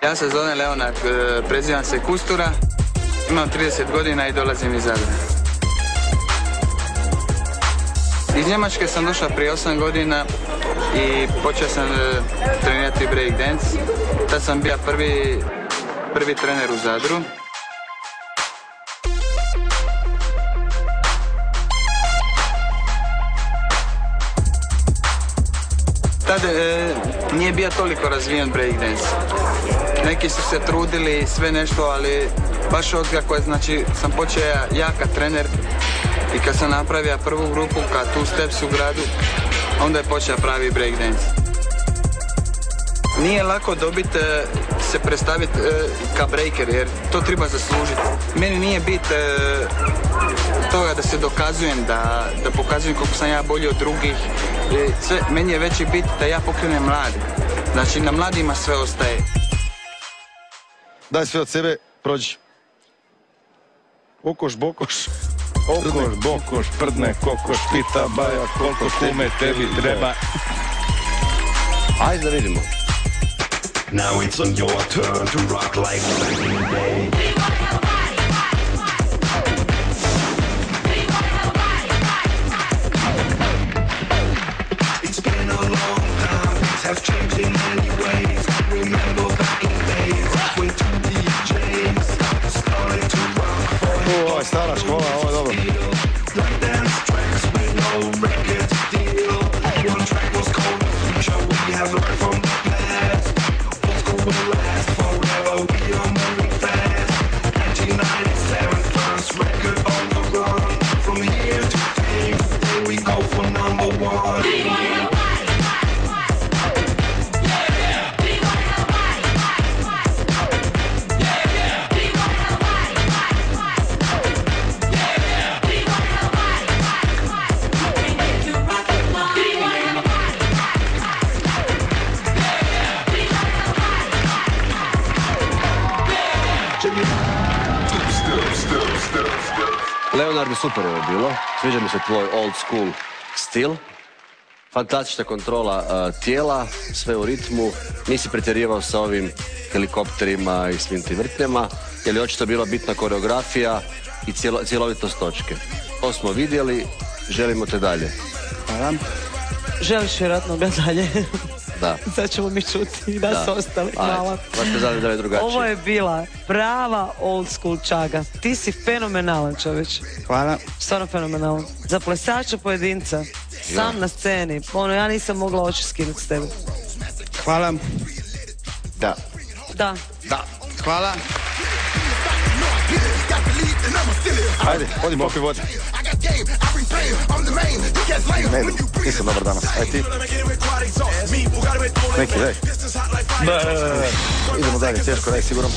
Ja se zovem Leonard, prezivam se Kustura, imam 30 godina i dolazim iz Zadra. Iz Njemačke sam došao prije 8 godina i počeo sam trenirati breakdance. Tad sam bio prvi trener u Zadru. Tad nije bio toliko razvijen breakdance. Neki su se trudili sve nešto, ali baš od kako je, znači, sam počeo ja kao trener i kad sam napravio prvu grupu kao Two Steps u gradu, onda je počeo pravi breakdance. Nije lako dobiti, se predstaviti kao breaker, jer to treba zaslužiti. Meni nije bit toga da se dokazujem, da pokazujem koliko sam ja bolji od drugih. Meni je veći bit da ja pokrenem mladi. Znači, na mladima sve ostaje. Daj sve od sebe, prođi. Okoš, bokoš. Okoš, bokoš, prdne, kokoš, pita baja, koliko kume tebi treba. Ajde da vidimo. Now it's on your turn to rock like back in the day. It's been a long time, things have changed in many ways. Remember back in the days when two DJs started to rock for Ovo je stara škola, ovo je dobro. like dance tracks with no record deal. One track was called The Future, we have learned from the past. Old school will last forever, we are moving fast. 1997, first record on the run. From here to fame, today we go for number one. Leonardo, super je bilo. Sviđa mi se tvoj old school stil. Fantastična kontrola tijela, sve u ritmu. Nisi pretjerivao sa ovim helikopterima i svim tim vrtnjama, jer je očito bila bitna koreografija i cjelovitost točke. To smo vidjeli, želimo te dalje. Hvala. Želiš vjerojatno ga dalje? Da. Sad ćemo mi čuti i nas ostali. Hvala. Baš te zadnje da je drugačije. Ovo je bila prava old school čaga. Ti si fenomenalan, čovječ. Hvala. Stvarno fenomenalan. Za plesača pojedinca, sam na sceni, ja nisam mogla oči skinuti s tebe. Hvala. Da. Da. Da. Hvala. Ajde, odimo popij vode. Ne idem, nisam dobar danas. Ajde ti. Neki, daj. Idemo dalje, teško, daj sigurno.